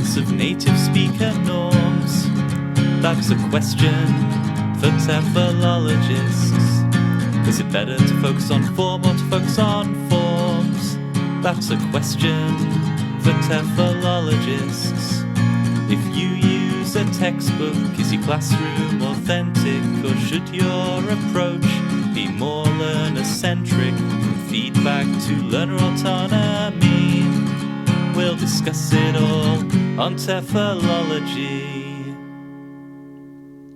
sense of native speaker norms? That's a question for TEFLologists. Is it better to focus on form or to focus on forms? That's a question for TEFLologists. If you use a textbook, is your classroom authentic, or should your approach be more learner-centric, from feedback to learner autonomy? We'll discuss it all on TEFLology.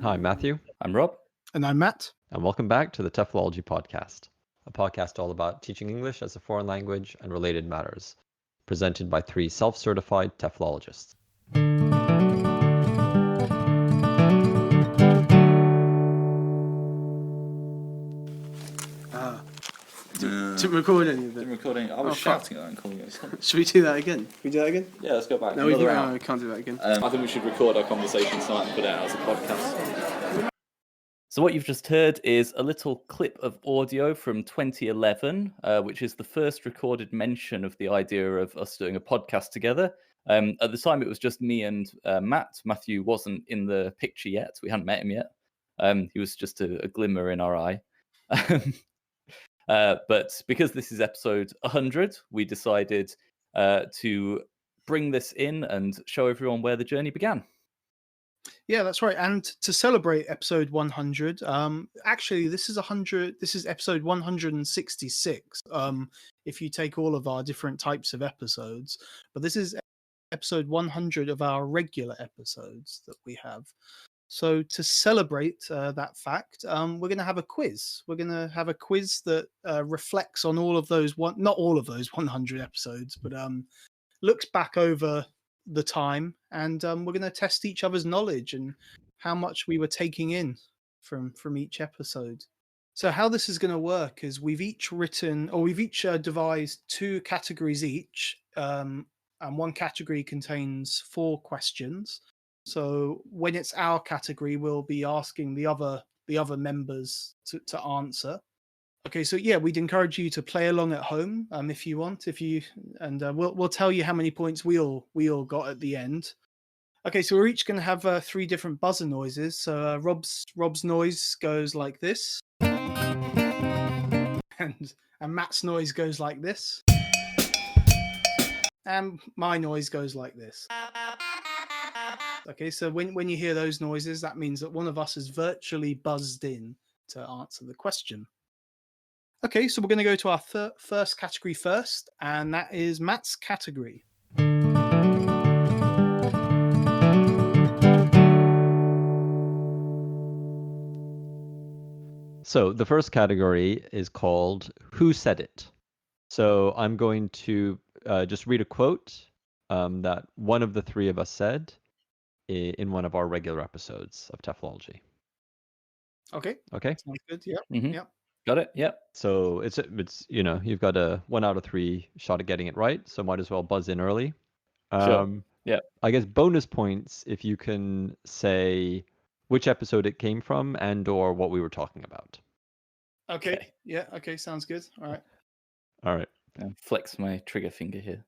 Hi, I'm Matthew. I'm Rob. And I'm Matt. And welcome back to the TEFLology Podcast, a podcast all about teaching English as a foreign language and related matters, presented by 3 self-certified TEFLologists. Didn't record any of it. Didn't record any. I was shouting at that and calling it a cunt. Should we do that again? Can we do that again? Yeah, let's go back. No, we can't do that again. I think we should record our conversation tonight and put it out as a podcast. So what you've just heard is a little clip of audio from 2011, which is the first recorded mention of the idea of us doing a podcast together. At the time, it was just me and Matt. Matthew wasn't in the picture yet. We hadn't met him yet. He was just a glimmer in our eye. But because this is episode 100, we decided to bring this in and show everyone where the journey began. Yeah, that's right. And to celebrate episode 100, actually, this is episode 166. If you take all of our different types of episodes, but this is episode 100 of our regular episodes that we have. So to celebrate that fact, we're going to have a quiz. We're going to have a quiz that reflects on all of those, not all of those 100 episodes, but looks back over the time, and we're going to test each other's knowledge and how much we were taking in from each episode. So how this is going to work is we've each devised 2 categories each, and one category contains 4 questions. So when it's our category, we'll be asking the other members to answer. Okay, so yeah, we'd encourage you to play along at home if you want. We'll tell you how many points we all got at the end. Okay, so we're each going to have 3 different buzzer noises. So Rob's noise goes like this, and Matt's noise goes like this, and my noise goes like this. Okay, so when you hear those noises, that means that one of us is virtually buzzed in to answer the question. Okay, so we're going to go to our first category first, and that is Matt's category. So the first category is called Who Said It? So I'm going to just read a quote that one of the 3 of us said in one of our regular episodes of TEFLology. Okay. Sounds good. Yeah. Mm-hmm. Yeah. Got it? Yep. So it's you've got a 1 out of 3 shot at getting it right, so might as well buzz in early. Sure. Yeah. I guess bonus points if you can say which episode it came from and or what we were talking about. Okay. Yeah. Okay. Sounds good. All right. Flex my trigger finger here.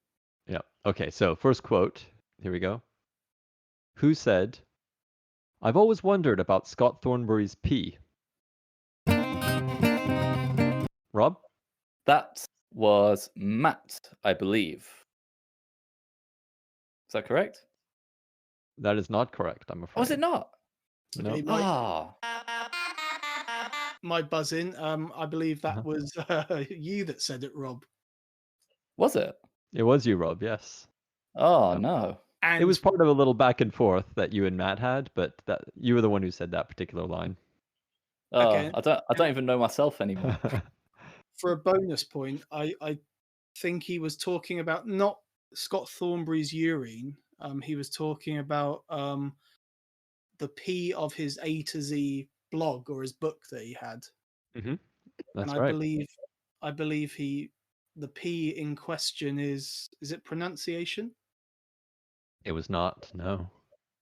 Yeah. Okay. So first quote. Here we go. Who said, "I've always wondered about Scott Thornbury's P"? Rob? That was Matt, I believe. Is that correct? That is not correct, I'm afraid. Was it not? No. Okay, my buzz in. I believe that was you that said it, Rob. Was it? It was you, Rob, yes. Oh, no. And It was part of a little back and forth that you and Matt had, but that you were the one who said that particular line. Oh, Okay. I don't even know myself anymore. for a bonus point, I think he was talking about not Scott Thornbury's urine. He was talking about the P of his A to Z blog or his book that he had. Mm-hmm. That's and right. I believe the P in question is it pronunciation? It was not, no.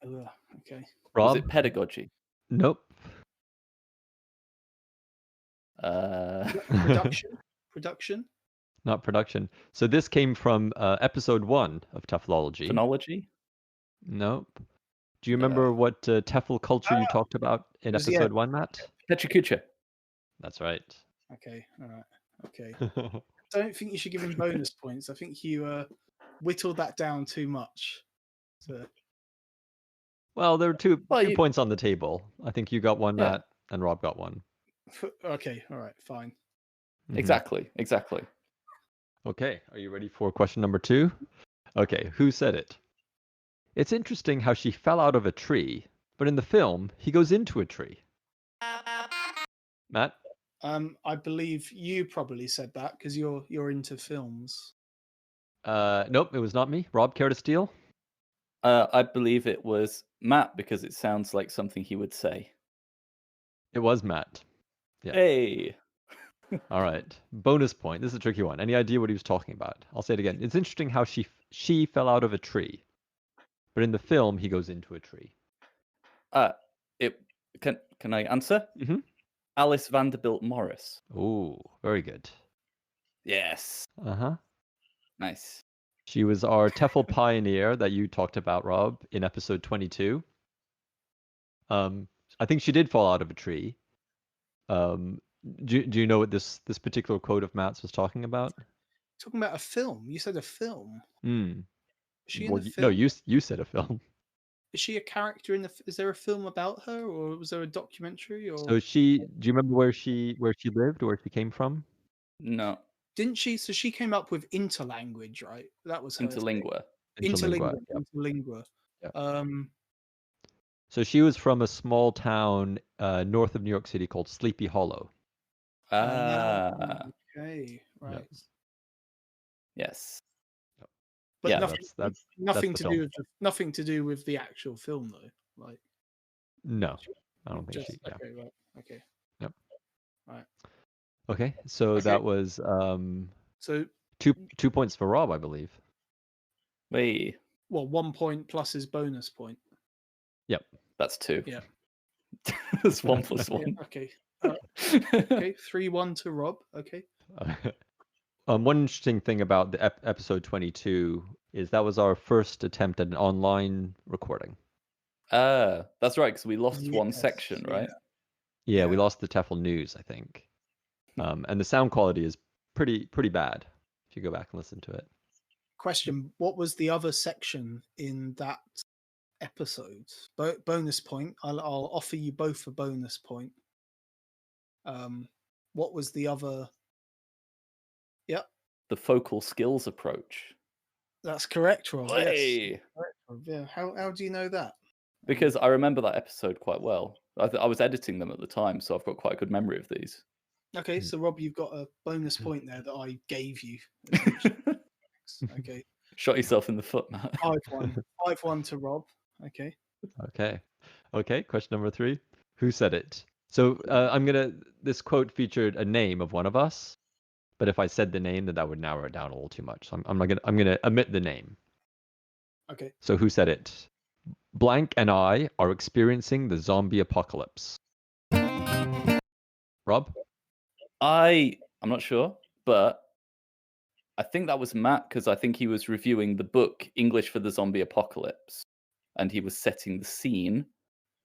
Okay. Rob? Was it pedagogy? Nope. Production? Not production. So this came from episode 1 of TEFLology. Phonology? Nope. Do you remember what TEFL culture you talked about in was- yeah. episode 1, Matt? Petrakucha. That's right. Okay, all right, okay. I don't think you should give him bonus points. I think you whittled that down too much. So, Well, there were two Well, you- points on the table. I think you got one, Yeah. Matt, and Rob got one. okay, all right, fine. Mhm. Exactly. Okay, are you ready for question number 2? Okay, who said it? It's interesting how she fell out of a tree, but in the film, he goes into a tree. Matt? I believe you probably said that because you're into films. Nope, it was not me. Rob, care to steal? I believe it was Matt because it sounds like something he would say. It was Matt. Yeah. Hey. All right. Bonus point. This is a tricky one. Any idea what he was talking about? I'll say it again. It's interesting how she fell out of a tree, but in the film, he goes into a tree. It can I answer? Mhm. Alice Vanderbilt Morris. Ooh, very good. Yes. Uh-huh. Nice. She was our TEFL pioneer that you talked about, Rob, in episode 22. I think she did fall out of a tree. Do you know what this particular quote of Matt's was talking about? Talking about a film. You said a film. Hmm. Is she in Well, the no, film? you said a film. Is she a character in the? Is there a film about her, or was there a documentary? Or So do you remember where she lived or where she came from? No. didn't she? So she came up with interlanguage, right? That was her thing. Interlingua. Interlingua. Yep. Interlingua. Yep. So she was from a small town north of New York City called Sleepy Hollow. Okay, right. Yes. But Yeah, nothing the to film. do with nothing to do with the actual film, though. Like, No, I don't think just she. Yeah. okay, right, okay. Yep. Right. Okay, so Okay. that was So, 2 points for Rob, I believe. Wait. well, 1 point plus his bonus point. Yep. That's 2. Yeah. That's 1 plus Yeah, 1. okay. Okay. 3-1 to Rob. Okay. One interesting thing about the episode 22 is that was our first attempt at an online recording. That's right, because we lost one Yes, section, right? Yeah, we Yeah. lost the TEFL news, I think. And the sound quality is pretty bad if you go back and listen to it. Question: what was the other section in that episode? Bonus point. I'll offer you both a bonus point. What was the other? Yep, The focal skills approach. that's correct, Rob. Yes. Hey! Correct, Rob. Yeah. How do you know that? Because I remember that episode quite well. I was editing them at the time, so I've got quite a good memory of these. Okay, so Rob, you've got a bonus point there that I gave you. Okay. Shot yourself in the foot, Matt. 5-1. 5-1 to Rob. Okay. Okay, question number 3. Who said it? So this quote featured a name of one of us, but if I said the name, then that would narrow it down a little too much. So I'm gonna omit the name. Okay. So who said it? Blank and I are experiencing the zombie apocalypse. Rob? I'm not sure, but I think that was Matt because I think he was reviewing the book English for the Zombie Apocalypse, and he was setting the scene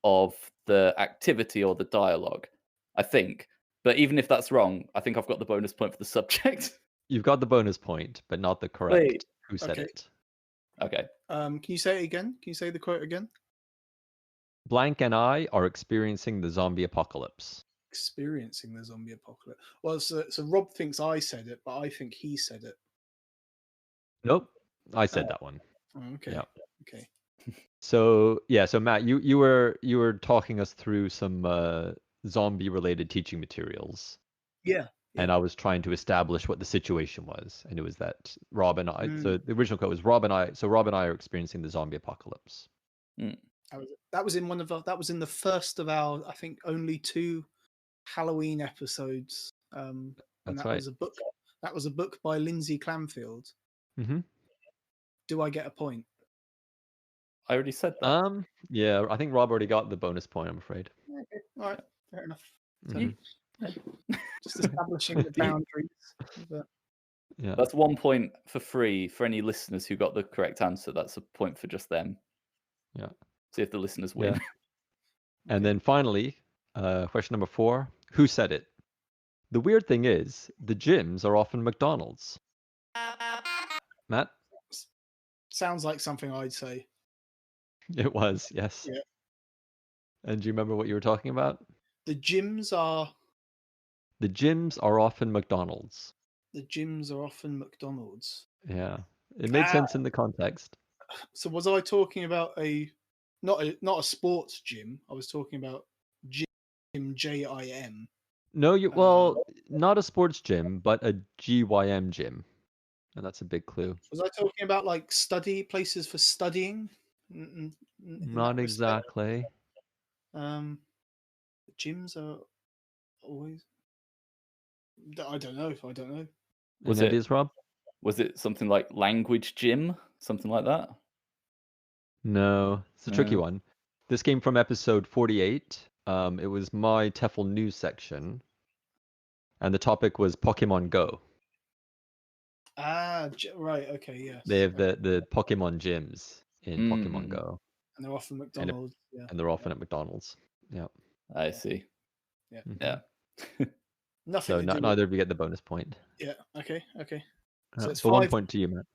of the activity or the dialogue, I think. But even if that's wrong, I think I've got the bonus point for the subject. You've got the bonus point, but not the correct Wait. who said Okay. it. Okay. Can you say it again? Can you say the quote again? Blank and I are experiencing the zombie apocalypse. Experiencing the zombie apocalypse. Well, so Rob thinks I said it, but I think he said it. Nope, I said that one. Oh, okay. Yeah. Okay. So Matt, you were talking us through some zombie related teaching materials. Yeah. And I was trying to establish what the situation was, and it was that Rob and I. Mm. So the original quote was Rob and I. So Rob and I are experiencing the zombie apocalypse. That was in one of that was in the first of our, I think, only 2 Halloween episodes. And That's that right. was a book. That was a book by Lindsay Clanfield. Mm-hmm. Do I get a point? I already said that. Yeah, I think Rob already got the bonus point, I'm afraid. Okay. All right. Fair enough. Mhm. Just establishing the boundaries. But Yeah. That's 1 point for free for any listeners who got the correct answer. That's a point for just them. Yeah. See if the listeners win. Yeah. And then finally, question number 4. Who said it? The weird thing is, the gyms are often McDonald's. Matt? Sounds like something I'd say. It was, yes. Yeah. And do you remember what you were talking about? The gyms are often McDonald's. the gyms are often McDonald's. Yeah. It made sense in the context. So was I talking about not a sports gym? I was talking about gym, GIM. No, well, not a sports gym, but a GYM gym. And that's a big clue. Was I talking about like study places for studying? In Not that respect? exactly. Gyms are always. I don't know. Was Any it- ideas, Rob? Was it something like language gym? Something like that? No, it's a tricky No. one. This came from episode 48. It was my TEFL news section. And the topic was Pokemon Go. Right. Okay. Yes. They have the Pokemon gyms in Pokemon Go. And they're often McDonald's. Yeah. And they're often at McDonald's. Yeah. I see. Yeah. Mhm. Yeah. Nothing. So to do with- neither of you get the bonus point. Yeah. Okay. So it's So 1 5 point to you, Matt.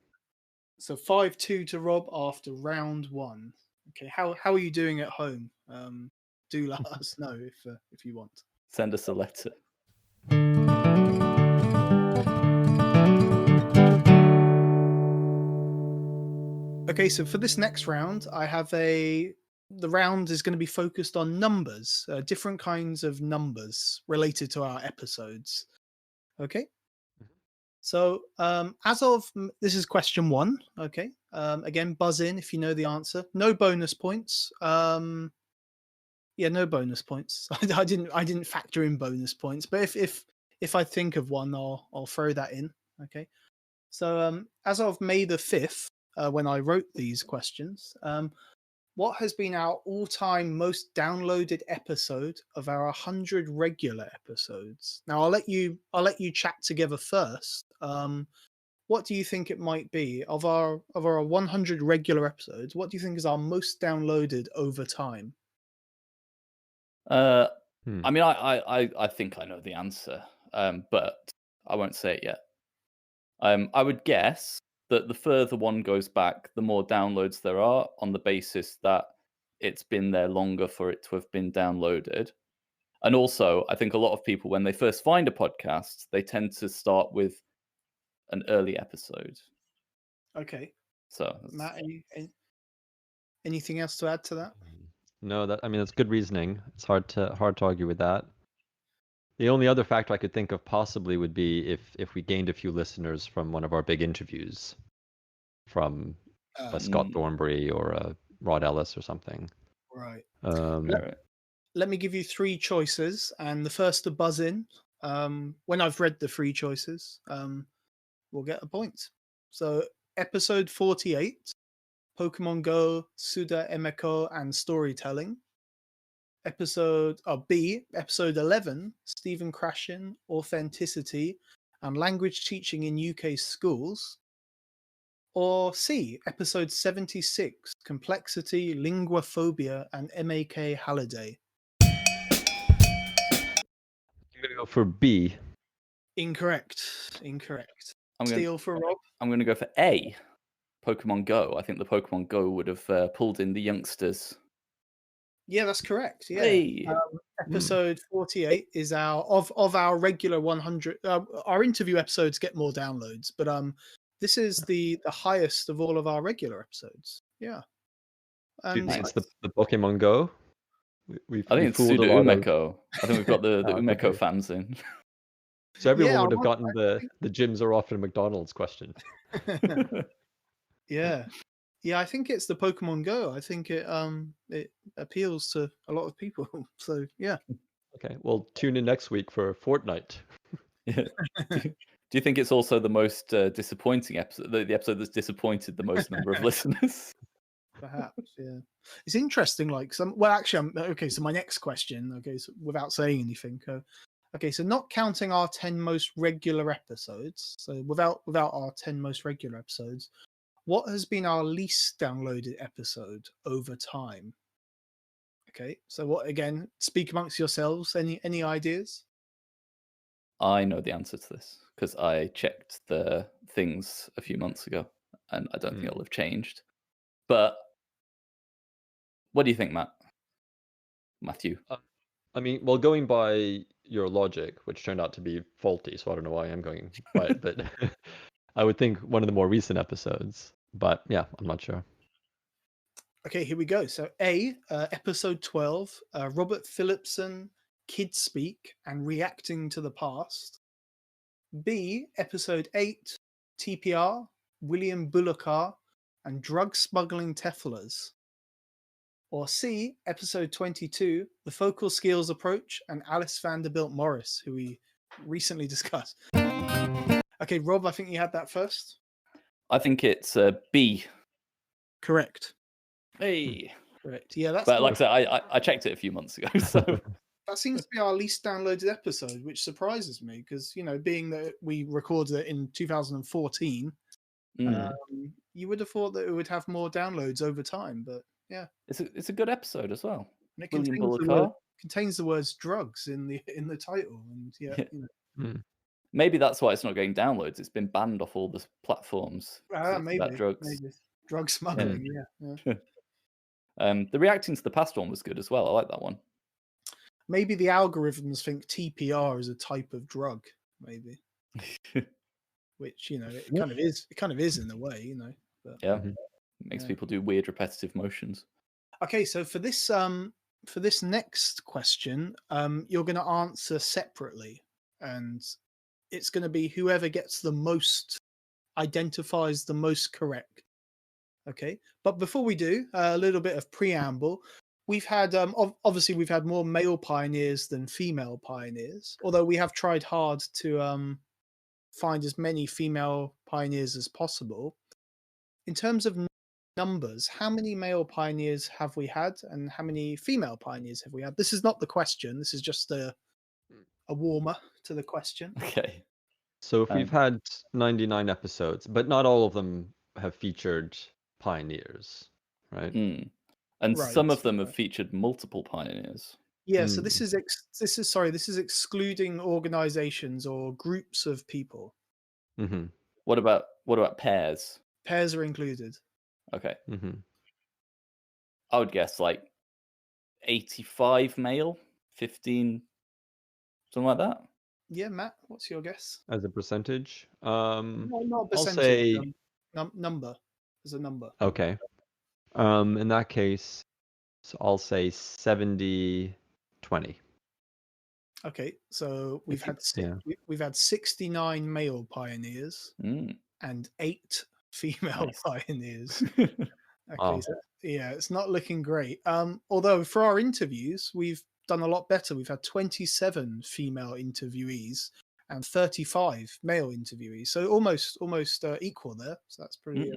So 5-2 to Rob after round 1. Okay. How are you doing at home? Do let us know if you want. Send us a letter. Okay, so for this next round, I have the round is going to be focused on numbers, different kinds of numbers related to our episodes. Okay. So this is question 1. Okay. Again, buzz in if you know the answer. No bonus points. No bonus points. I didn't factor in bonus points, but if I think of one, I'll throw that in. Okay. So as of May the 5th, when I wrote these questions, what has been our all-time most downloaded episode of our 100 regular episodes? Now I'll let you chat together first. What do you think it might be of our 100 regular episodes? What do you think is our most downloaded over time? I mean, I think I know the answer, but I won't say it yet. I would guess that the further one goes back, the more downloads there are, on the basis that it's been there longer for it to have been downloaded. And also, I think a lot of people, when they first find a podcast, they tend to start with an early episode. Okay. So, Matt, anything else to add to that? No, that's good reasoning. It's hard to argue with that. The only other factor I could think of possibly would be if we gained a few listeners from one of our big interviews, from Scott Thornbury or Rod Ellis or something. Right. Let me give you 3 choices, and the first to buzz in, when I've read the 3 choices, will get a point. So, episode 48, Pokemon Go, Suda Emeko, and storytelling. Episode 11, Stephen Krashen, authenticity, and language teaching in UK schools. Or C, episode 76, complexity, linguaphobia, and MAK Halliday. I'm going to go for B. Incorrect. Steal for Rob. I'm going to go for A, Pokemon Go. I think the Pokemon Go would have pulled in the youngsters. Yeah, that's correct. Yeah. Hey. Episode 48 is of our regular 100. Our interview episodes get more downloads, but this is the highest of all of our regular episodes. Yeah. Do you think it's the Pokemon Go? I think it's Suda Umeko. I think we've got the Umeko fans in. So everyone would have gotten the gyms are often McDonald's question. Yeah. Yeah, I think it's the Pokemon Go. I think it appeals to a lot of people. So yeah. Okay, well, tune in next week for Fortnite. Yeah. Do you think it's also the most disappointing episode, the episode that's disappointed the most number of listeners? Perhaps, yeah. It's interesting. Like so my next question. Okay, so without saying anything. Okay, so not counting our 10 most regular episodes. So without our 10 most regular episodes, what has been our least downloaded episode over time? Okay, so what again? Speak amongst yourselves. Any ideas? I know the answer to this because I checked the things a few months ago, and I don't think it'll have changed. But what do you think, Matthew? I mean, well, going by your logic, which turned out to be faulty, so I don't know why I'm going by it, but I would think one of the more recent episodes. But yeah, I'm not sure. Okay, here we go. So episode 12, Robert Phillipson, Kids Speak and Reacting to the Past. B, episode 8, TPR, William Bullockar and Drug Smuggling TEFLers. Or C, episode 22, The Focal Skills Approach and Alice Vanderbilt Morris, who we recently discussed. Okay, Rob, I think you had that first. I think it's B. Correct. Hey. Correct. Yeah, that's. But like I said, I checked it a few months ago, so that seems to be our least downloaded episode, which surprises me because, you know, being that we recorded it in 2014, you would have thought that it would have more downloads over time. But yeah, it's a good episode as well. And it William contains the words drugs in the title, and yeah. You know. Maybe that's why it's not getting downloads. It's been banned off all the platforms. Maybe about drugs. Maybe. Drug smuggling. Yeah. The Reacting to the Past one was good as well. I like that one. Maybe the algorithms think TPR is a type of drug. Maybe, which, you know, it kind of is. It kind of is in a way, you know. But, yeah, makes people do weird repetitive motions. Okay, so for this next question, you're going to answer separately, and it's going to be whoever gets the most, identifies the most correct. Okay, but before we do, a little bit of preamble. We've had obviously we've had more male pioneers than female pioneers, although we have tried hard to find as many female pioneers as possible. In terms of numbers, how many male pioneers have we had, and how many female pioneers have we had? This is not the question. This is just a warmer to the question. Okay. So if we've had 99 episodes, but not all of them have featured pioneers, right? And some of them have featured multiple pioneers. Yeah, so this is excluding organizations or groups of people. Mm-hmm. What about pairs? Pairs are included. Okay. Mm-hmm. I would guess like 85 male, 15, something like that. Yeah, Matt, what's your guess? As a percentage? No, not a percentage. I'll say number. As a number. Okay. In that case, so I'll say 70-20. Okay, so we've had 69 male pioneers and 8 female pioneers. Okay, so, yeah, it's not looking great. Although for our interviews, we've done a lot better. We've had 27 female interviewees and 35 male interviewees, so almost equal there. So that's pretty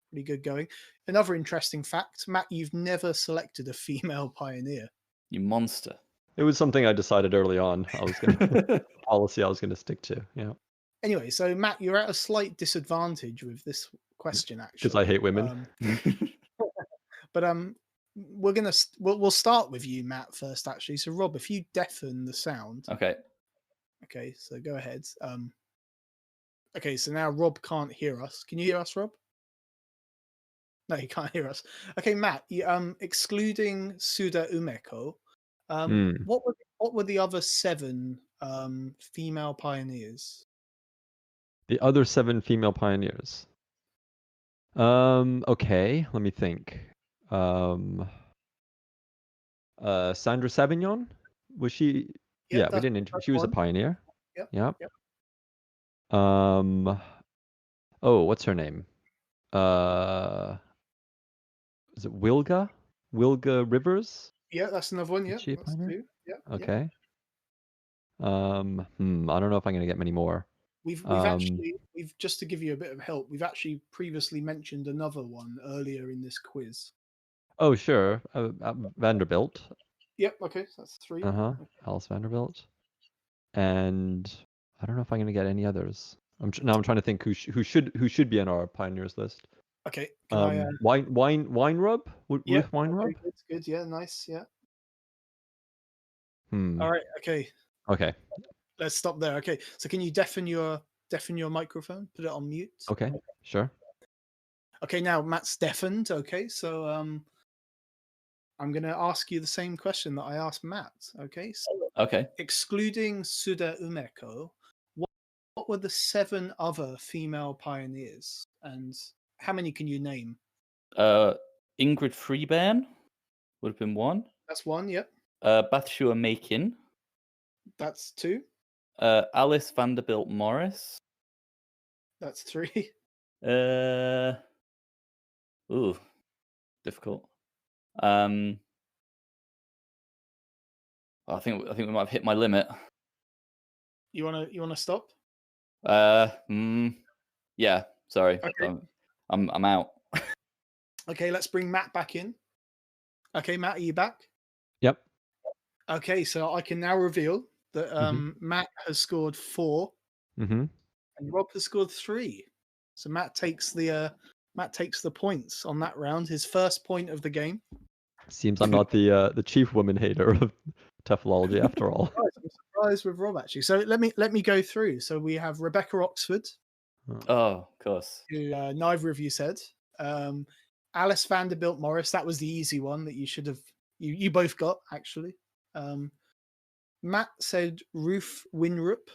pretty good going. Another interesting fact, Matt, you've never selected a female pioneer. You monster. It was something I decided early on. I was gonna policy I was gonna stick to. Yeah. Anyway, so Matt, you're at a slight disadvantage with this question, actually. Because I hate women. But we'll start with you, Matt, first. Actually, so Rob, if you deafen the sound. Okay. Okay, so go ahead. Okay, so now Rob can't hear us. Can you hear us, Rob? No, he can't hear us. Okay, Matt, excluding Suda Umeko, what were the other 7 female pioneers? The other 7 female pioneers. Okay, let me think. Sandra Savignon? Was she? Yeah, we didn't. She was a pioneer. Yep. Oh, what's her name? Is it Wilga? Wilga Rivers? Yeah, that's another one. Yeah, is she a pioneer? Yeah. Okay. I don't know if I'm gonna get many more. We've actually just to give you a bit of help, we've actually previously mentioned another one earlier in this quiz. Oh, sure. Vanderbilt. Yep, okay, so that's 3. Okay. Alice Vanderbilt. And I don't know if I'm going to get any others. I'm trying to think who should be on our pioneers list. Okay. Can I? Wine rub? Yeah. Ruth wine rub? Okay, good. Yeah. Nice. Yeah. Hmm. All right. Okay. Okay. Let's stop there. Okay. So can you deafen your microphone? Put it on mute. Okay. Sure. Okay. Now Matt's deafened. Okay. So I'm going to ask you the same question that I asked Matt. Okay. So Okay. excluding Suda Umeko, what were the 7 other female pioneers, and how many can you name? Ingrid Freebairn would have been one. That's 1. Yep. Bathsheba Makin. That's 2. Alice Vanderbilt Morris. That's 3. Ooh, difficult. I think we might have hit my limit. You wanna stop? Yeah. Sorry, Okay. I'm out. Okay, let's bring Matt back in. Okay, Matt, are you back? Yep. Okay, so I can now reveal that Mhm. Matt has scored 4 Mm-hmm. and Rob has scored 3. So Matt takes the points on that round. His first point of the game. Seems I'm not the chief woman hater of TEFLology after all. I'm surprised with Rob actually. So let me go through. So we have Rebecca Oxford, Oh, of course. who neither of you said. Alice Vanderbilt Morris, that was the easy one that you should have. You both got actually. Matt said Ruth Winrup.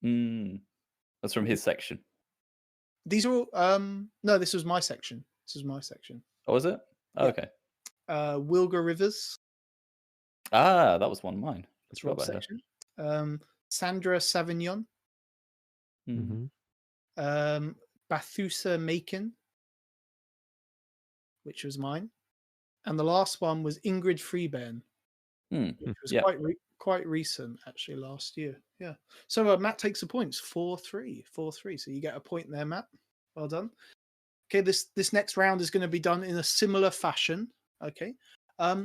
That's from his section. These are all. No, this was my section. Oh, was it? Oh, Yeah. okay. Wilga Rivers. Ah, that was one of mine. That's Forgot Rob's about her. section. Sandra Savignon. Mm. Mm-hmm. Bathusa Macon, which was mine, and the last one was Ingrid Freebairn, which was Yeah. quite recent, actually, last year. Yeah. So Matt takes the points, 4-3. So you get a point there, Matt. Well done. Okay, this next round is going to be done in a similar fashion. Okay.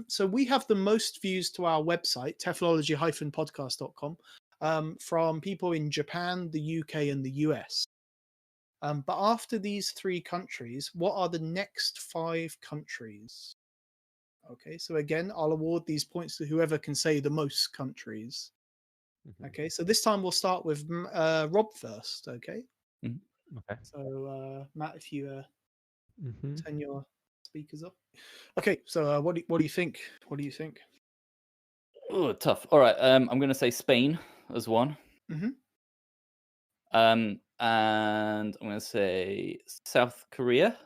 So we have the most views to our website, TEFLology-podcast.com, from people in Japan, the UK, and the US. But after these 3 countries, what are the next 5 countries? Okay, so again, I'll award these points to whoever can say the most countries. Mhm. Okay, so this time we'll start with Rob first. Okay. Okay. So Matt, if you Mm-hmm. turn your speakers up. Okay, so what do you think? Oh, tough. All right. I'm going to say Spain as one. Mm-hmm. And I'm going to say South Korea.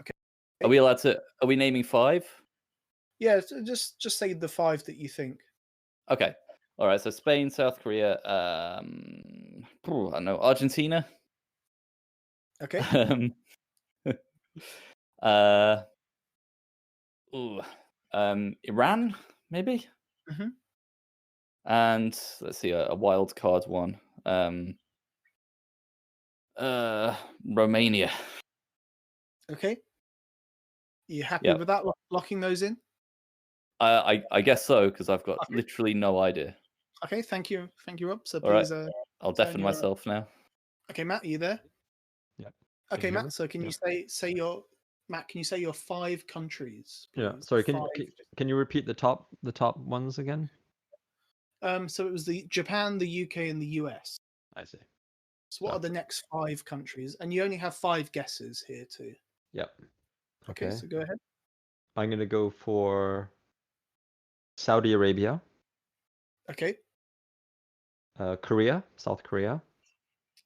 Okay. Are we allowed to? Are we naming 5? Yeah, so just say the 5 that you think. Okay. All right. So Spain, South Korea. I don't know, Argentina. Okay. Iran, maybe. Mm-hmm. And let's see, a wild card one. Romania. Okay. You happy Yep. with that? Locking those in? I guess so, because I've got literally no idea. Okay, thank you, Rob. So All right. please, I'll deafen your- myself now. Okay, Matt, are you there? Yep. Okay, you hear me? Matt. So can you say your Matt? Can you say your 5 countries? Yeah. Please? Sorry. 5. Can you repeat the top ones again? So it was the Japan, the UK, and the US. I see. So what are the next 5 countries? And you only have 5 guesses here too. Yep. Okay, so go ahead. I'm gonna go for Saudi Arabia, Okay. Korea, South Korea,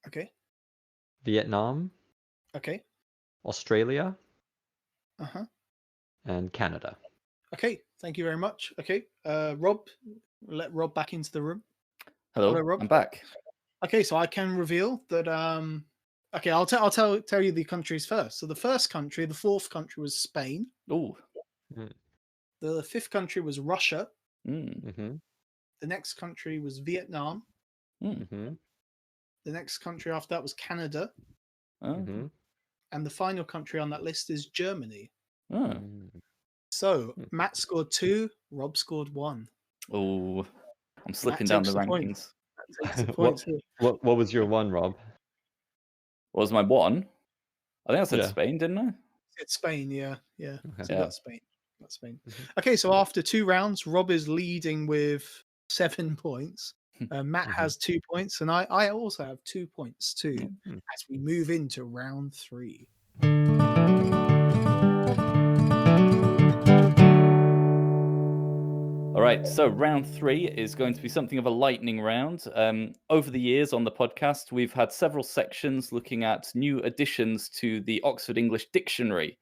Okay. Vietnam, Okay. Australia, Uh-huh. and Canada. Okay. Thank you very much. Okay. Rob, let Rob back into the room. Hello, Rob. I'm back. Okay, so I can reveal that. Okay, I'll tell you the countries first. So the first country, the 4th country, was Spain. Ooh. The 5th country was Russia. Mm-hmm. The next country was Vietnam. Mm-hmm. The next country after that was Canada. Mm-hmm. And the final country on that list is Germany. Oh. So Matt scored 2, Rob scored 1. Oh, I'm slipping Matt down the takes the point. rankings. Matt takes the point here. What was your one, Rob? What was my 1? I think I said Yeah. Spain, didn't I? It's Spain, yeah. Okay. So Yeah. that's Spain. That's Spain. Mhm. Okay, so after 2 rounds, Rob is leading with 7 points. Matt Mhm. has 2 points, and I also have 2 points too Mhm. as we move into round 3. All right, so round 3 is going to be something of a lightning round. Over the years on the podcast, we've had several sections looking at new additions to the Oxford English Dictionary.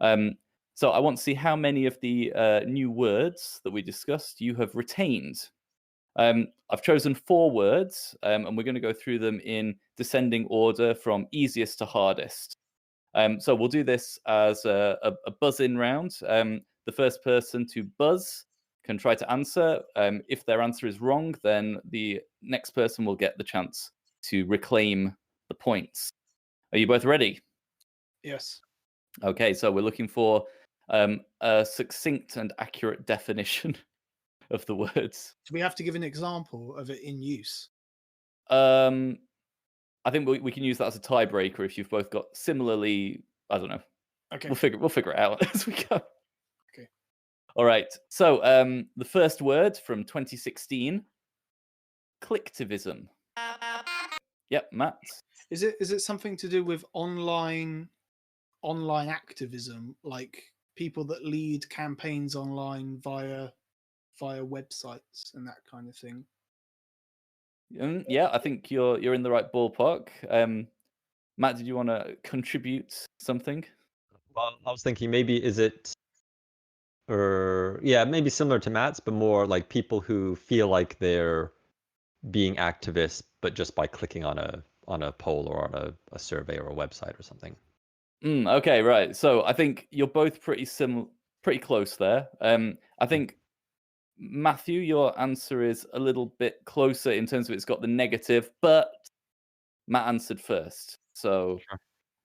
So I want to see how many of the new words that we discussed you have retained. I've chosen 4 words, and we're going to go through them in descending order from easiest to hardest. So we'll do this as a buzz-in round. The first person to buzz can try to answer. If their answer is wrong, then the next person will get the chance to reclaim the points. Are you both ready? Yes. Okay, so we're looking for a succinct and accurate definition of the words. Do we have to give an example of it in use? I think we can use that as a tiebreaker if you've both got similarly. I don't know. Okay. We'll figure it out as we go. Okay. All right. So the first word from 2016, clicktivism. Yep, Matt. Is it something to do with online activism, like people that lead campaigns online via websites and that kind of thing? Yeah, I think you're in the right ballpark. Matt, did you want to contribute something? Well, I was thinking maybe is it, or yeah, maybe similar to Matt's, but more like people who feel like they're being activists, but just by clicking on a poll or on a survey or a website or something. Okay, right. So I think you're both pretty close there. I think Matthew, your answer is a little bit closer in terms of it's got the negative, but Matt answered first, so Sure.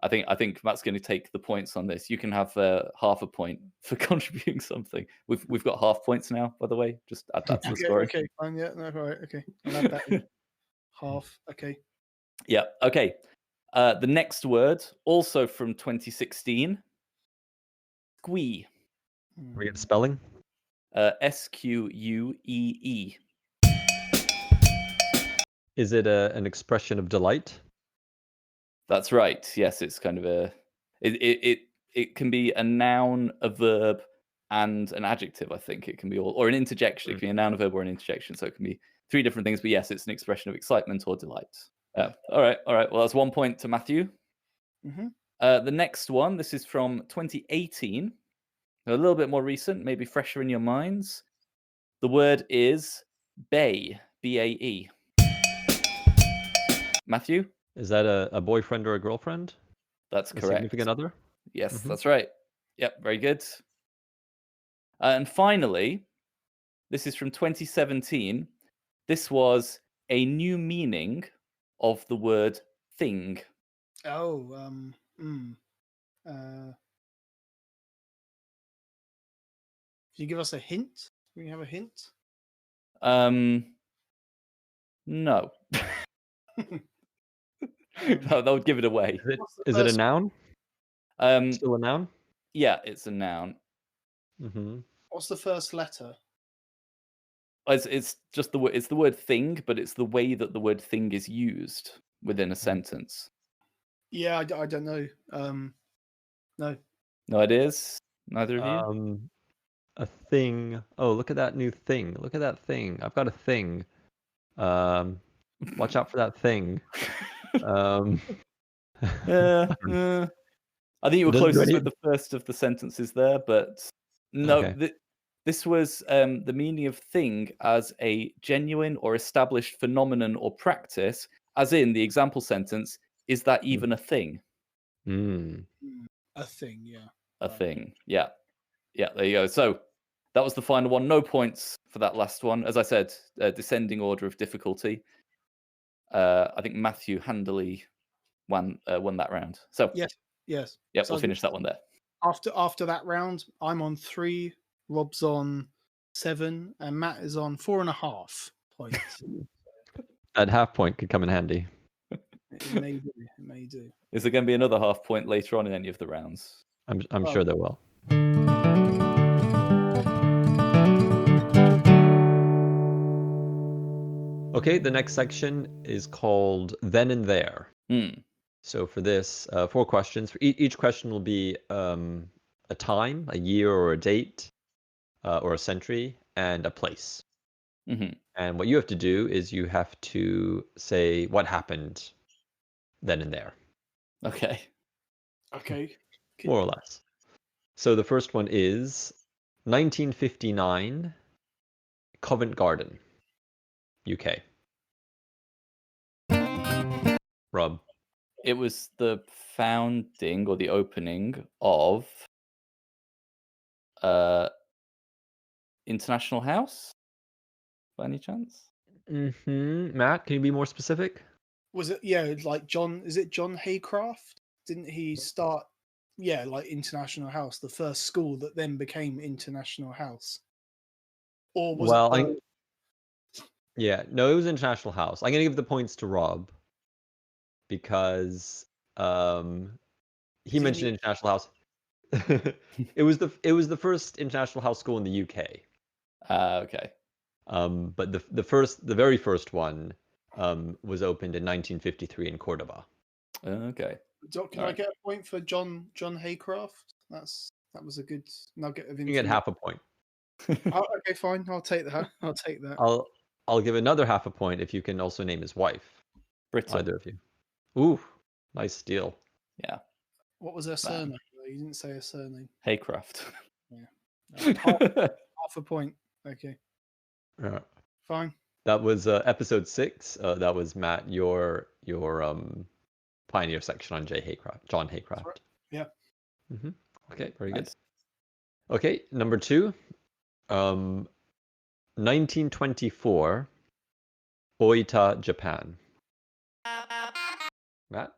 I think Matt's going to take the points on this. You can have half a point for contributing something. We've got half points now, by the way. Just add that to the scoring. Okay, fine. Yeah, no, all right. Okay, I'll add that in. Half. Okay. Yeah. Okay. The next word, also from 2016, squee. We get spelling. SQUEE. Is it an expression of delight? That's right. Yes, it's kind of it can be a noun, a verb, and an adjective. I think it can be all, or an interjection. It can be a noun, a verb, or an interjection. So it can be 3 different things. But yes, it's an expression of excitement or delight. All right. Well, that's 1 point to Matthew. Mm-hmm. The next one. This is from 2018. A little bit more recent, maybe fresher in your minds. The word is bae. BAE. Matthew? Is that a boyfriend or a girlfriend? That's A correct. significant other? Yes, Mhm. that's right. Yep, very good. And finally, this is from 2017. This was a new meaning of the word thing. Oh, can you give us a hint? Can we have a hint? No. That would give it away. Is it a noun? Um, Still a noun? yeah, it's a noun. Mm-hmm. What's the first letter? It's just it's the word thing, but it's the way that the word thing is used within a sentence. Yeah, I don't know. No. No ideas? Neither of you? A thing. Oh, look at that new thing. Look at that thing. I've got a thing. Watch out for that thing. Yeah. I think you were Doesn't do closest any- with the first of the sentences there, but no. Okay. This was the meaning of thing as a genuine or established phenomenon or practice, as in the example sentence, is that even a thing? A thing, yeah. A thing. Yeah. Yeah, there you go. So that was the final one. No points for that last one. As I said, descending order of difficulty. I think Matthew handily won that round. So Yes. yeah, So we'll finish that one there. After that round, I'm on 3, Rob's on 7, and Matt is on 4.5 points. That half point could come in handy. It may do. It may do. Is there going to be another half point later on in any of the rounds? I'm sure there will. Okay, the next section is called Then and There. So for this, 4 questions. For each question will be a time, a year or a date, or a century, and a place. And what you have to do is you have to say what happened then and there. Okay. More or less. So the first one is 1959, Covent Garden, UK. Rob. It was the founding or the opening of International House, by any chance? Matt, can you be more specific? Was it like John? Is it John Haycraft? Didn't he start? Yeah, like International House, the first school that then became International House. Or was it? Yeah, no, it was International House. I'm gonna give the points to Rob because he mentioned International House. It was the first International House school in the UK. Okay. But the very first one was opened in 1953 in Cordoba. Okay. Can I get a point for John Haycraft? That was a good nugget of information. You get half a point. Okay, fine. I'll take that. I'll give another half a point if you can also name his wife. Britta. Either of you. Ooh, nice steal. Yeah. What was her surname? You didn't say her surname. Haycraft. Yeah. Half a point. Okay. Yeah. Fine. That was episode 6. That was Matt, your pioneer section on John Haycraft. Right. Yeah. Okay, very Nice. good. Okay, number 2. 1924, Oita, Japan. Matt?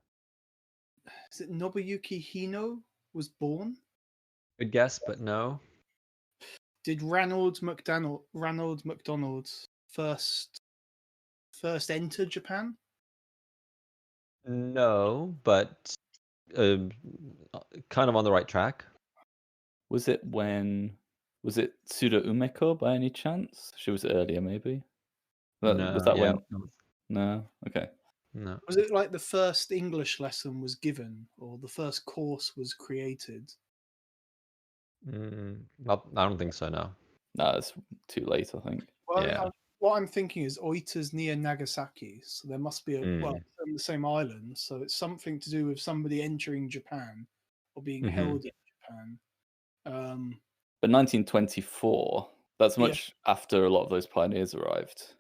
Is it Nobuyuki Hino was born? Good guess, but no. Did Ronald McDonald first enter Japan? No, but kind of on the right track. Was it Tsuda Umeko by any chance? She was earlier, maybe. Was that when? No. Okay. No. Was it like the first English lesson was given, or the first course was created? I don't think so. No. No, it's too late, I think. Well, Yeah. what I'm thinking is Oita's near Nagasaki, so there must be it's on the same island. So it's something to do with somebody entering Japan or being held in Japan. But 1924. That's much after a lot of those pioneers arrived.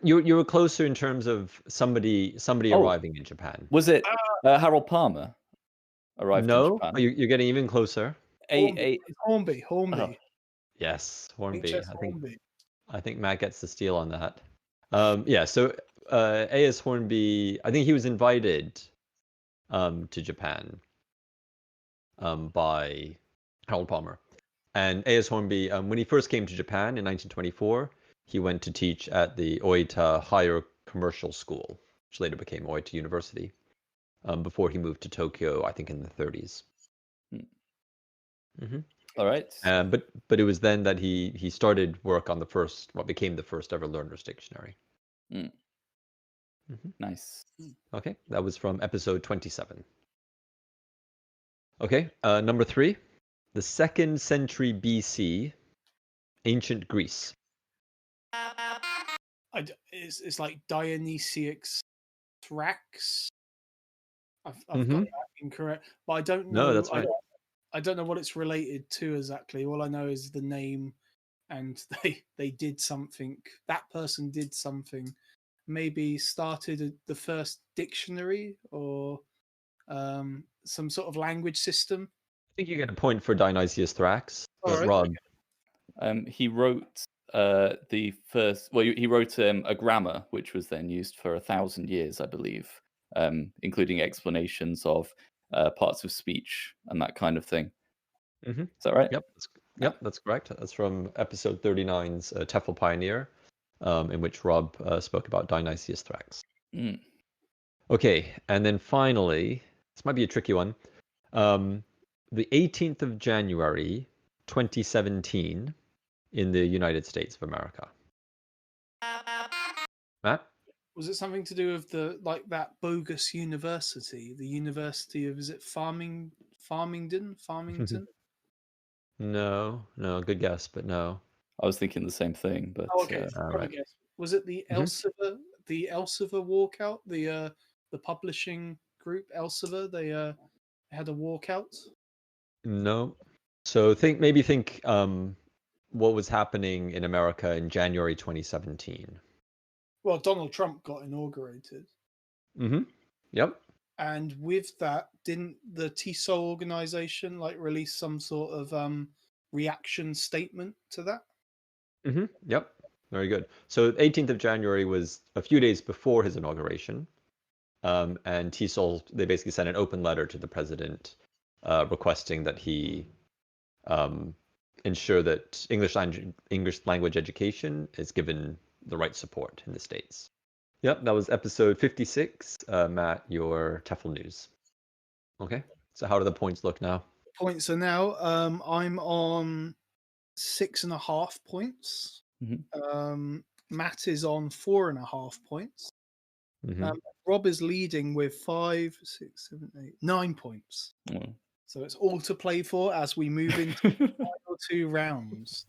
You were closer in terms of somebody arriving in Japan. Was it Harold Palmer arrived in Japan? No, you're getting even closer. Hornby. Yes, Hornby. HS Hornby. I think Matt gets the steal on that. So A.S. Hornby, I think he was invited to Japan by Harold Palmer. And A.S. Hornby, when he first came to Japan in 1924, he went to teach at the Oita Higher Commercial School, which later became Oita University, before he moved to Tokyo, I think in the 30s. All right. But it was then that he started work on what became the first ever learner's dictionary. Nice. Okay, that was from episode 27. Okay, number 3, the 2nd century BC, ancient Greece. It's like Dionysius Thrax. I've got that incorrect, but I don't know. No, that's right. I don't know what it's related to exactly. All I know is the name, and they did something. That person did something. Maybe started the first dictionary or some sort of language system. I think you get a point for Dionysius Thrax. Right. Rob. He wrote the first. Well, he wrote a grammar, which was then used for 1,000 years, I believe, including explanations of parts of speech and that kind of thing. Is that right? Yep, that's correct. That's from episode 39's TEFL Pioneer, in which Rob spoke about Dionysius Thrax. Okay, and then finally, this might be a tricky one. The 18th of January, 2017, in the United States of America. Matt? Was it something to do with that bogus university, the University of, is it Farmington? No, good guess, but no. I was thinking the same thing, but Oh, okay. all Probably right. guess. Was it the Mhm. Elsevier walkout? The publishing group Elsevier. They had a walkout. No. So think what was happening in America in January 2017. Well, Donald Trump got inaugurated, Mm-hmm. Yep. and with that, didn't the TESOL organization release some sort of reaction statement to that? Mm-hmm. Yep. Very good. So 18th of January was a few days before his inauguration. And TESOL, they basically sent an open letter to the president requesting that he ensure that English language education is given the right support in the States. Yep, that was episode 56. Matt, your TEFL news. Okay, so how do the points look now? Points are now I'm on 6.5 points. Mhm. Matt is on 4.5 points. Mm-hmm. Rob is leading with 5, 6, 7, 8, 9 points. Oh. So it's all to play for as we move into the final 2 rounds.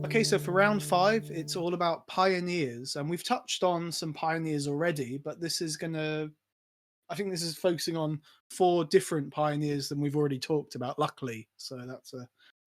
Okay, so for round 5, it's all about pioneers, and we've touched on some pioneers already, but I think this is focusing on 4 different pioneers than we've already talked about, luckily. So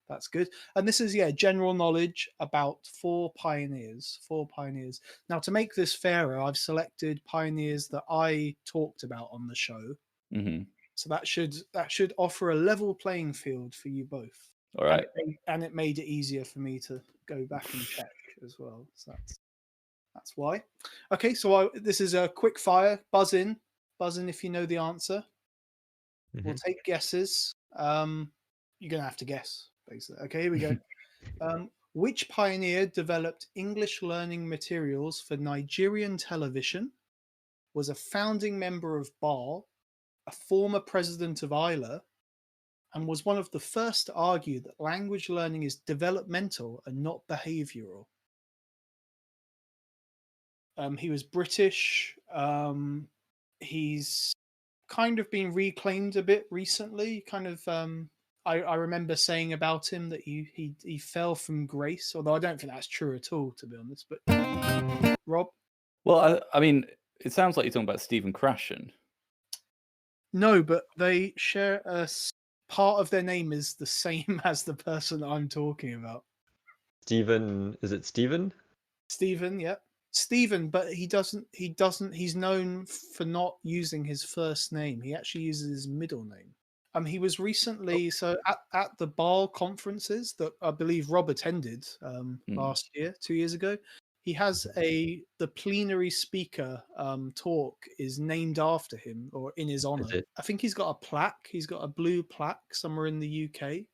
that's good. And this is general knowledge about 4 pioneers. 4 pioneers. Now, to make this fairer, I've selected pioneers that I talked about on the show. Mm-hmm. So that should offer a level playing field for you both. All right. And it made it easier for me to go back and check as well. So that's why. Okay, so this is a quick fire. Buzz in if you know the answer. Mm-hmm. We'll take guesses. You're gonna have to guess, basically. Okay, here we go. Which pioneer developed English learning materials for Nigerian television, was a founding member of BAR, a former president of Isla, and was one of the first to argue that language learning is developmental and not behavioral? He was British. He's kind of been reclaimed a bit recently. I remember saying about him that he fell from grace, although I don't think that's true at all, to be honest. But Rob? Well, I mean, it sounds like you're talking about Stephen Krashen. No, but they share part of their name is the same as the person I'm talking about. Stephen, is it Stephen? Stephen, yeah. Stephen, but he's known for not using his first name. He actually uses his middle name. He was recently at the BAL conferences that I believe Rob attended last year, 2 years ago. He has the plenary speaker talk is named after him or in his honor. I think he's got a plaque. He's got a blue plaque somewhere in the UK.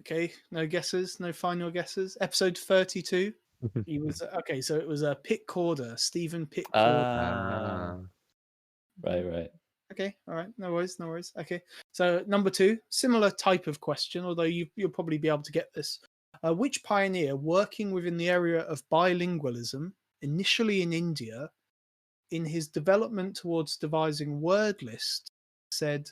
Okay, no guesses, no final guesses. Episode 32. He was okay. So it was a Pitt Corder, Stephen Pitt Corder. Right. Okay, all right, no worries. Okay, so number 2, similar type of question, although you'll probably be able to get this. Which pioneer working within the area of bilingualism, initially in India, in his development towards devising word lists, said,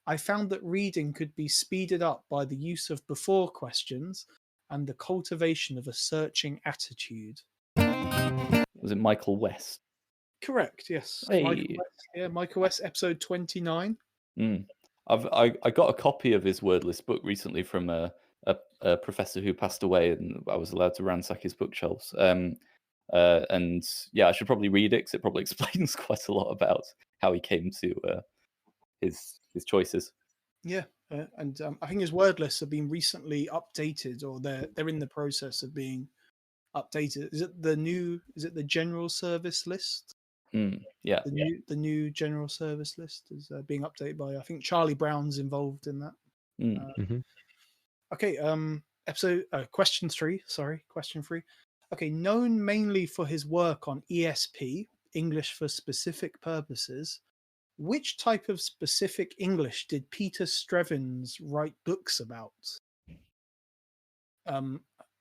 "I found that reading could be speeded up by the use of before questions and the cultivation of a searching attitude"? Was it Michael West? Correct, yes. Hey. Michael West, Michael West, episode 29. I got a copy of his word list book recently from a professor who passed away, and I was allowed to ransack his bookshelves. And yeah, I should probably read it because it probably explains quite a lot about how he came to his choices. Yeah, and I think his word lists have been recently updated, or they're in the process of being updated. Is it the general service list? Yeah. The new general service list is being updated by, I think Charlie Brown's involved in that. Okay, Question three. Sorry, question three. Okay, known mainly for his work on ESP, English for Specific Purposes, which type of specific English did Peter Strevens write books about?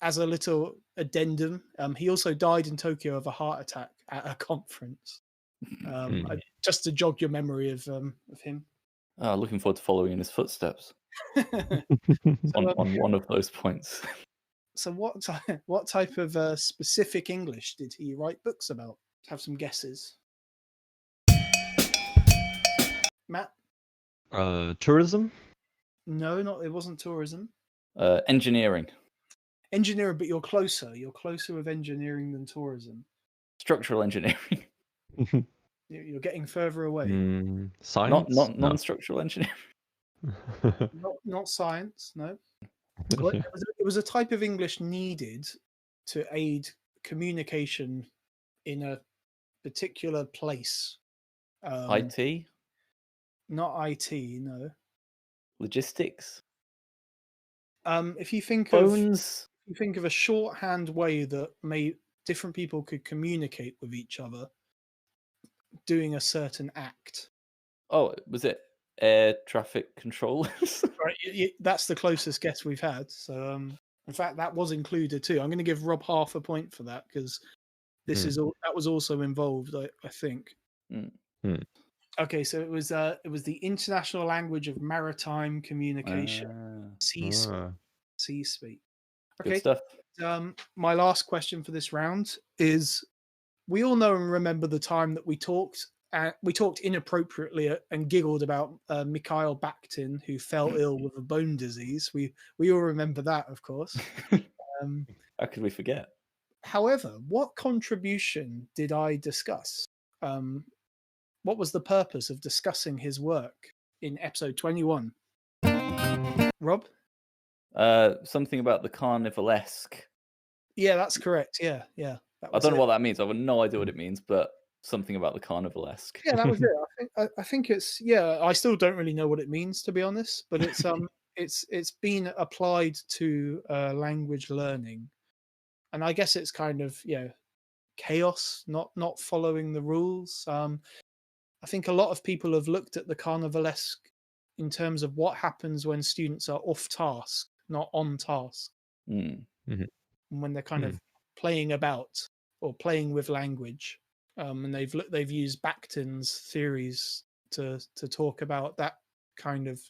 As a little addendum, he also died in Tokyo of a heart attack at a conference. Just to jog your memory of him. Looking forward to following in his footsteps on one of those points. So what type of specific English did he write books about? Have some guesses. Matt? Tourism? No, it wasn't tourism. Engineering. Engineering, but you're closer. You're closer with engineering than tourism. Structural engineering. You're getting further away. Science? Not non-structural engineering. Not science, no. Well, it was a type of English needed to aid communication in a particular place. IT? Not IT, no. Logistics? If you think Phones? you think of a shorthand way that different people could communicate with each other doing a certain act. Oh, was it air traffic controllers? Right, that's the closest guess we've had. So, in fact, that was included too. I'm going to give Rob half a point for that because that was also involved. I think. Okay, so it was the international language of maritime communication, sea speak. Okay, Good stuff. My last question for this round is: we all know and remember the time that we talked inappropriately and giggled about Mikhail Bakhtin, who fell ill with a bone disease. We all remember that, of course. How could we forget? However, what contribution did I discuss? What was the purpose of discussing his work in episode 21? Rob? Something about the carnivalesque. Yeah, that's correct. Yeah. I don't know what that means. I have no idea what it means, but something about the carnivalesque. Yeah, that was it. I think it's I still don't really know what it means, to be honest, but it's it's been applied to language learning, and I guess it's kind of chaos, not following the rules. I think a lot of people have looked at the carnivalesque in terms of what happens when students are off task, not on task, and when they're kind of playing about or playing with language. And they've used Bakhtin's theories to talk about that kind of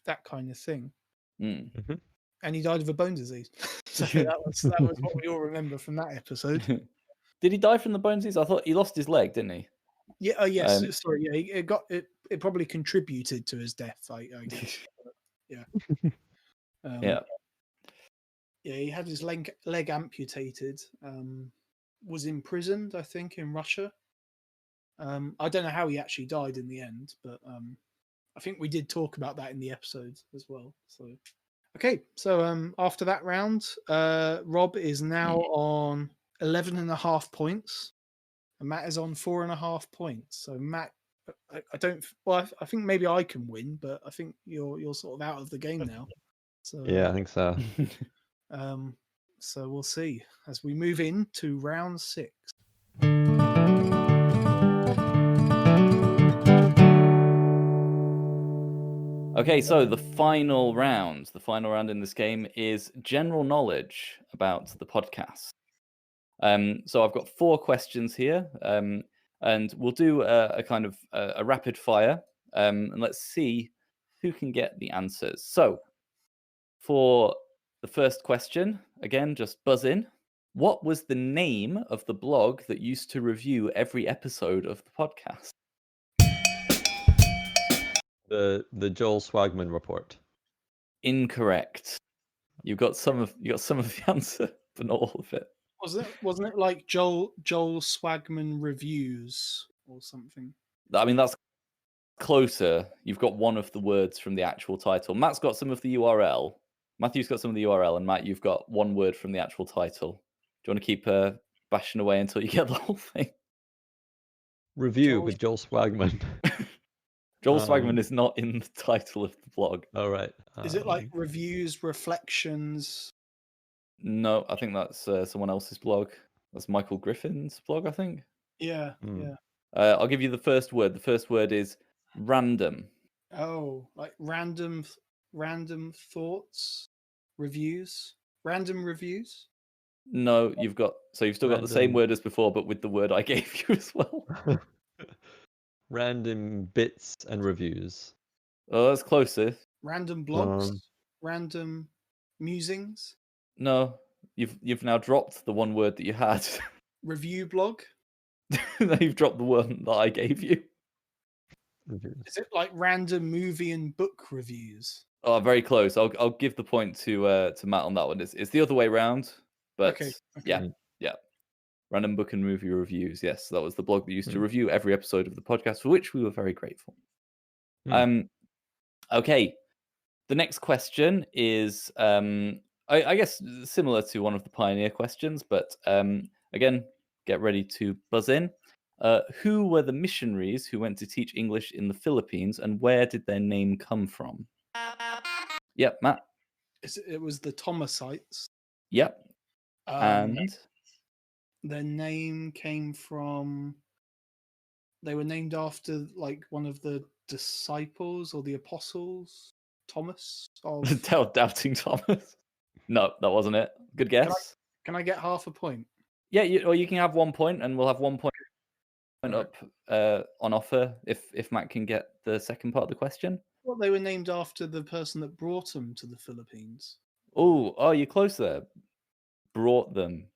thing. And he died of a bone disease. So that was what we all remember from that episode. Did he die from the bone disease? I thought he lost his leg, didn't he? Yeah. Oh, yes. Sorry. Yeah. It probably contributed to his death. I guess. Yeah. Yeah. Yeah. He had his leg amputated. Was imprisoned, I think, in Russia. I don't know how he actually died in the end, but I think we did talk about that in the episode as well. So, okay. So after that round, Rob is now on 11.5 points, and Matt is on 4.5 points. So Matt, I think maybe I can win, but I think you're sort of out of the game now. So yeah, I think so. So we'll see as we move into round 6. Okay, so the final round in this game is general knowledge about the podcast. So I've got 4 questions here, and we'll do a kind of a rapid fire, and let's see who can get the answers. So for the first question, again, just buzz in. What was the name of the blog that used to review every episode of the podcast? The Joel Swagman report. Incorrect. You got some of the answer, but not all of it. Wasn't it like Joel Swagman reviews or something? I mean, that's closer. You've got one of the words from the actual title. Matt's got some of the URL. Matthew's got some of the URL, and Matt, you've got one word from the actual title. Do you want to keep bashing away until you get the whole thing? Review with Joel Swagman. Joel Swagman is not in the title of the blog. All right. Is it like reviews, reflections? No, I think that's someone else's blog. That's Michael Griffin's blog, I think. Yeah, Hmm. yeah. I'll give you the first word. The first word is random. Oh, like random thoughts, reviews, random reviews. No, you've still got the same Random. word as before, but with the word I gave you as well. Random bits and reviews. Oh, that's closer. Random blogs, Um, random musings, No, you've now dropped the one word that you had. review blog. Now you've dropped the one that I gave you. Reviews. Is it like random movie and book reviews? Oh, very close. I'll give the point to Matt on that one. It's the other way round, but Okay. yeah. Random book and movie reviews. Yes, that was the blog that used to Hmm. review every episode of the podcast, for which we were very grateful. Hmm. Okay. The next question is, I guess, similar to one of the pioneer questions, but again, get ready to buzz in. Who were the missionaries who went to teach English in the Philippines, and where did their name come from? Yep, Matt. It was the Thomasites. Yep. Um, And their name came from. They were named after like one of the disciples or the apostles, Thomas. Of Doubting Thomas. No, that wasn't it. Good guess. can I get half a point? Yeah, or you can have 1 point, and we'll have 1 point Alright. up on offer if Matt can get the second part of the question. Well, they were named after the person that brought them to the Philippines. Oh, you're close there. Brought them.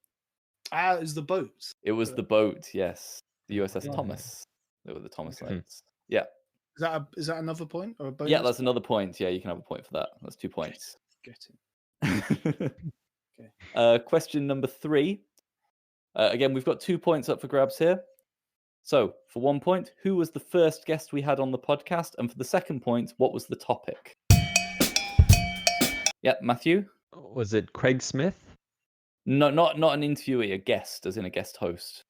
It was the boat. It was the boat, yes. The USS Right. Thomas. They were the Thomasites. Okay. Yeah. Is that another point or a bonus? Yeah, that's another point. Yeah, you can have a point for that. That's 2 points. Get it. Question number 3. Again, we've got 2 points up for grabs here. So, for 1 point, who was the first guest we had on the podcast? And for the second point, what was the topic? Yeah, Matthew? Was it Craig Smith? No, not an interviewee, a guest, as in a guest host.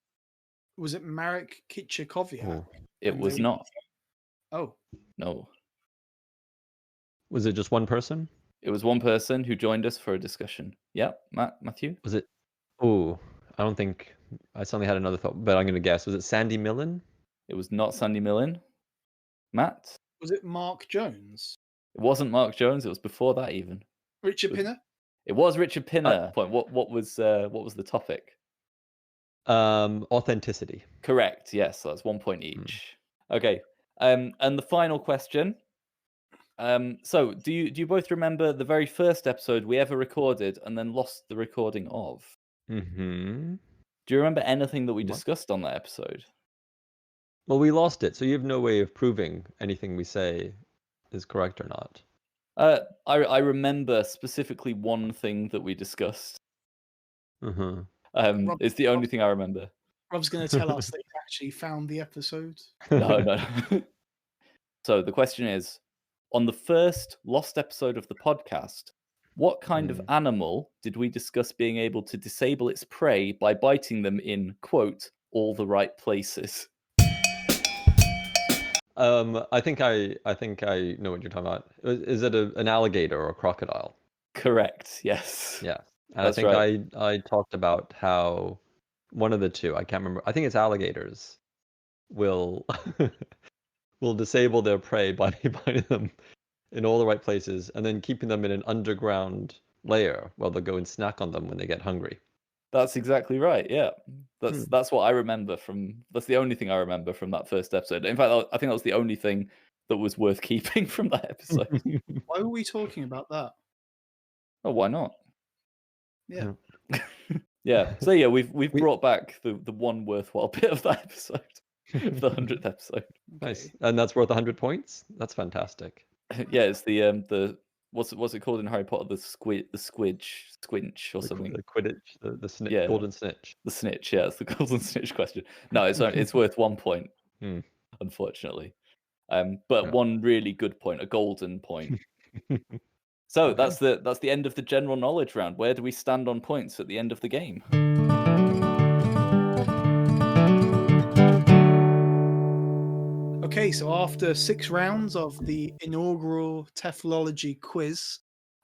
Was it Marek Kitchakowiak? Oh. It And was they- not. Oh, No. Was it just one person? It was one person who joined us for a discussion. Yeah, Matthew? Was it? Oh, I don't think. I suddenly had another thought, but I'm going to guess. Was it Sandy Millen? It was not Sandy Millen. Matt? was it Mark Jones? It wasn't Mark Jones. It was before that even. Richard Was- Pinner? It was Richard Pinner. Point. What was the topic? Authenticity. Correct. Yes, so that's 1 point each. Okay. And the final question. So do you both remember the very first episode we ever recorded and then lost the recording of? Mm-hmm. Do you remember anything that we What? discussed on that episode? Well, we lost it, so you have no way of proving anything we say is correct or not. I remember specifically one thing that we discussed. Uh-huh. It's the only thing I remember. Rob's going to tell us that he actually found the episode. No. So the question is, on the first lost episode of the podcast, what kind of animal did we discuss being able to disable its prey by biting them in, quote, all the right places? I think I know what you're talking about. Is it an alligator or a crocodile? Correct. Yes. Yeah. And That's I think right. I talked about how one of the two, I can't remember. I think it's alligators will will disable their prey by biting them in all the right places and then keeping them in an underground layer while they'll go and snack on them when they get hungry. That's exactly right. Yeah. That's what I remember from. That's the only thing I remember from that first episode. In fact, I think that was the only thing that was worth keeping from that episode. Why were we talking about that? Oh, why not? Yeah. Yeah. So yeah, we've brought back the one worthwhile bit of that episode, of the 100th episode. Nice. Okay. And that's worth 100 points? That's fantastic. Yeah, it's the what's it called in Harry Potter? The squinch or something. The Quidditch, the snitch, Yeah. golden snitch. The snitch. Yeah, it's the golden snitch question. No, it's worth 1 point, Hmm. unfortunately. But Yeah. one really good point, a golden point. So Okay. that's the end of the general knowledge round. Where do we stand on points at the end of the game? Okay, so after 6 rounds of the inaugural TEFLology quiz,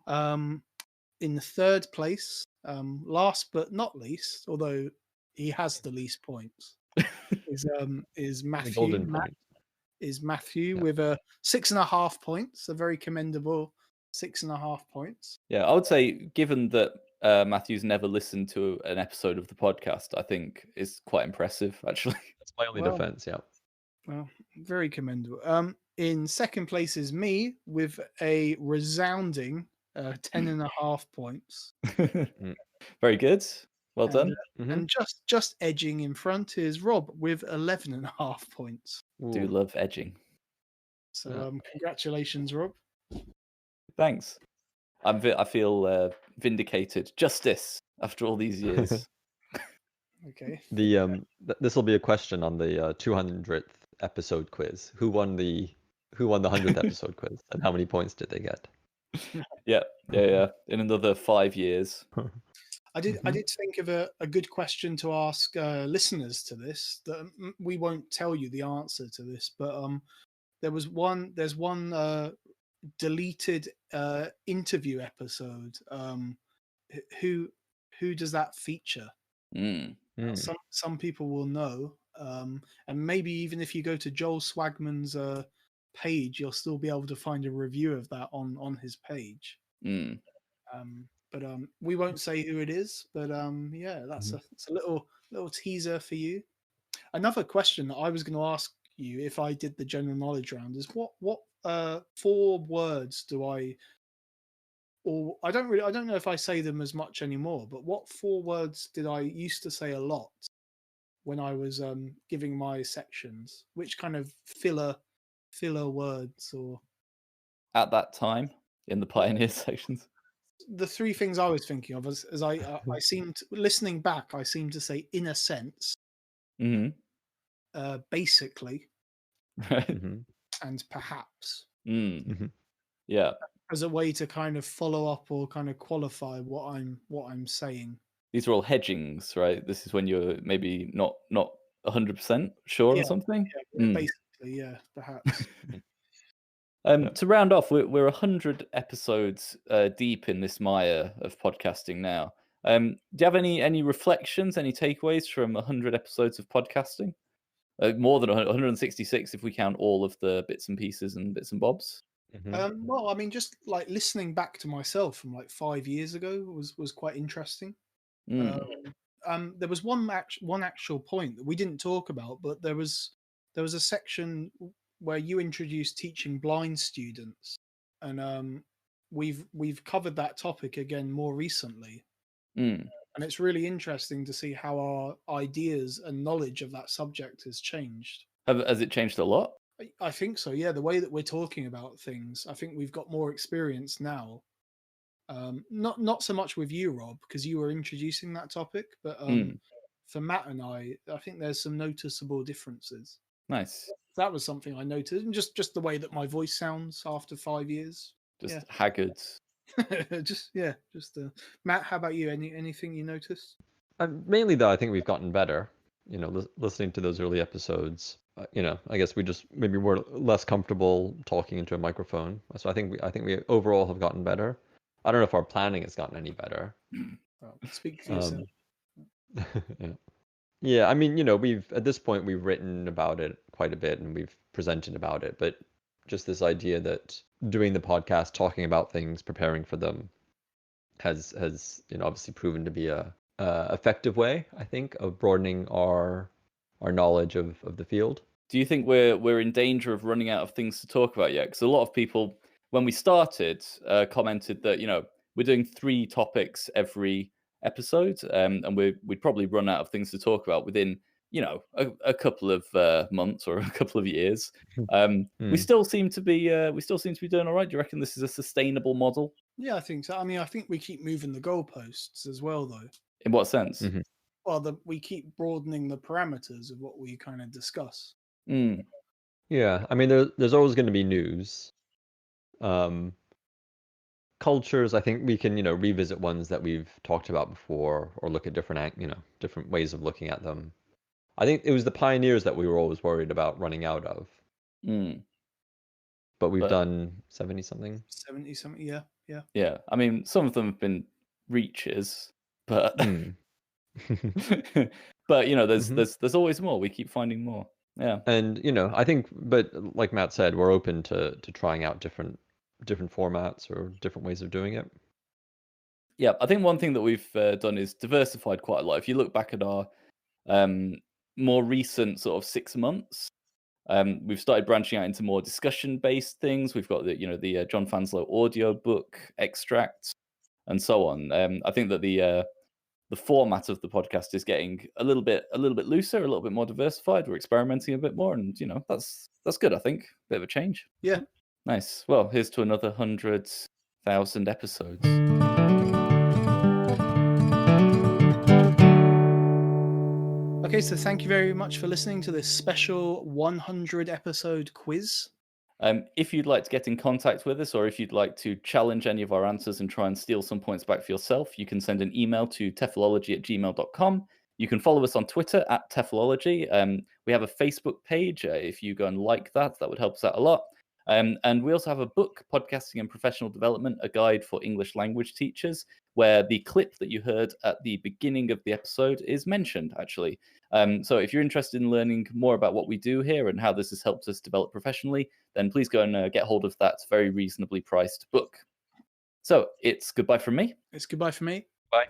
in the third place, Last but not least, although he has the least points, is The Matthew. golden point. Is Matthew Yeah. with a 6.5 points, a very commendable 6.5 points. Yeah, I would say, given that Matthew's never listened to an episode of the podcast, I think is quite impressive, actually. That's my only Well, defense. Yeah. Well, very commendable. In second place is me with a resounding 10.5 points. Very good. Well And, done. And just edging in front is Rob with 11.5 points. Do love edging. So Yeah. congratulations, Rob. Thanks. I feel vindicated. Justice after all these years. Okay. The this will be a question on the 200th episode quiz. Who won the 100th episode quiz, and how many points did they get? Yeah. In another 5 years. I did think of a good question to ask listeners to this. That we won't tell you the answer to this, but there's one deleted interview episode. Who does that feature? Some people will know, and maybe even if you go to Joel Swagman's page, you'll still be able to find a review of that on his page. But we won't say who it is. But yeah, that's a little teaser for you. Another question that I was going to ask you if I did the general knowledge round is what 4 words do I, or I don't know if I say them as much anymore, but what 4 words did I used to say a lot when I was giving my sections? Which kind of filler words, or At that time in the pioneer sections. the 3 things I was thinking of as I seemed, listening back, I seem to say in a sense, basically, Right. and perhaps, Yeah. as a way to kind of follow up or kind of qualify what I'm saying. These are all hedgings, right? This is when you're maybe not 100% sure on something. Basically, yeah, perhaps. To round off, we're 100 episodes deep in this mire of podcasting now. Do you have any reflections, any takeaways from 100 episodes of podcasting? More than 166 if we count all of the bits and pieces and bits and bobs. Well, I mean, just like listening back to myself from like 5 years ago was quite interesting. There was one actual point that we didn't talk about, but there was a section where you introduced teaching blind students, and we've covered that topic again more recently, and it's really interesting to see how our ideas and knowledge of that subject has changed. Has it changed a lot? I think so, yeah. The way that we're talking about things, I think we've got more experience now. Not so much with you, Rob, because you were introducing that topic, but for Matt and I think there's some noticeable differences. Nice. That was something I noticed, and just the way that my voice sounds after 5 years. Just haggard. Matt, how about you? Anything you noticed? Mainly, though, I think we've gotten better. Listening to those early episodes, I guess we just maybe were less comfortable talking into a microphone. So I think we overall have gotten better. I don't know if our planning has gotten any better. Well, speak for yourself. Yeah. I mean, at this point we've written about it quite a bit and we've presented about it, but just this idea that doing the podcast, talking about things, preparing for them, has obviously proven to be a effective way, I think, of broadening our knowledge of the field. Do you think we're in danger of running out of things to talk about yet? Because a lot of people, when we started, commented that we're doing 3 topics every episode, and we'd probably run out of things to talk about within a couple of months or a couple of years. We still seem to be doing all right. Do you reckon this is a sustainable model? Yeah, I think so. I mean, I think we keep moving the goalposts as well, though. In what sense? Well, we keep broadening the parameters of what we kind of discuss. Yeah, I mean, there's always going to be news. Cultures, I think we can, revisit ones that we've talked about before, or look at different ways of looking at them. I think it was the pioneers that we were always worried about running out of. But we've done 70 something. 70 something, yeah. Yeah, I mean, some of them have been reaches. but Hmm. but Mhm. there's always more. We keep finding more. Yeah. And I think, but like Matt said, we're open to trying out different formats or different ways of doing it. Yeah, I think one thing that we've done is diversified quite a lot. If you look back at our more recent sort of 6 months, we've started branching out into more discussion-based things. We've got the John Fanslow audio book extracts and so on. I think that the format of the podcast is getting a little bit looser, a little bit more diversified. We're experimenting a bit more, and that's good. I think bit of a change. Yeah. Nice. Well, here's to another 100,000 episodes. Okay, so thank you very much for listening to this special 100 episode quiz. If you'd like to get in contact with us, or if you'd like to challenge any of our answers and try and steal some points back for yourself, you can send an email to TEFLology@gmail.com. You can follow us on Twitter @TEFLology. We have a Facebook page. If you go and like that would help us out a lot. And we also have a book, Podcasting and Professional Development, a guide for English language teachers, where the clip that you heard at the beginning of the episode is mentioned, actually. So if you're interested in learning more about what we do here and how this has helped us develop professionally, then please go and get hold of that very reasonably priced book. So it's goodbye from me. It's goodbye from me. Bye.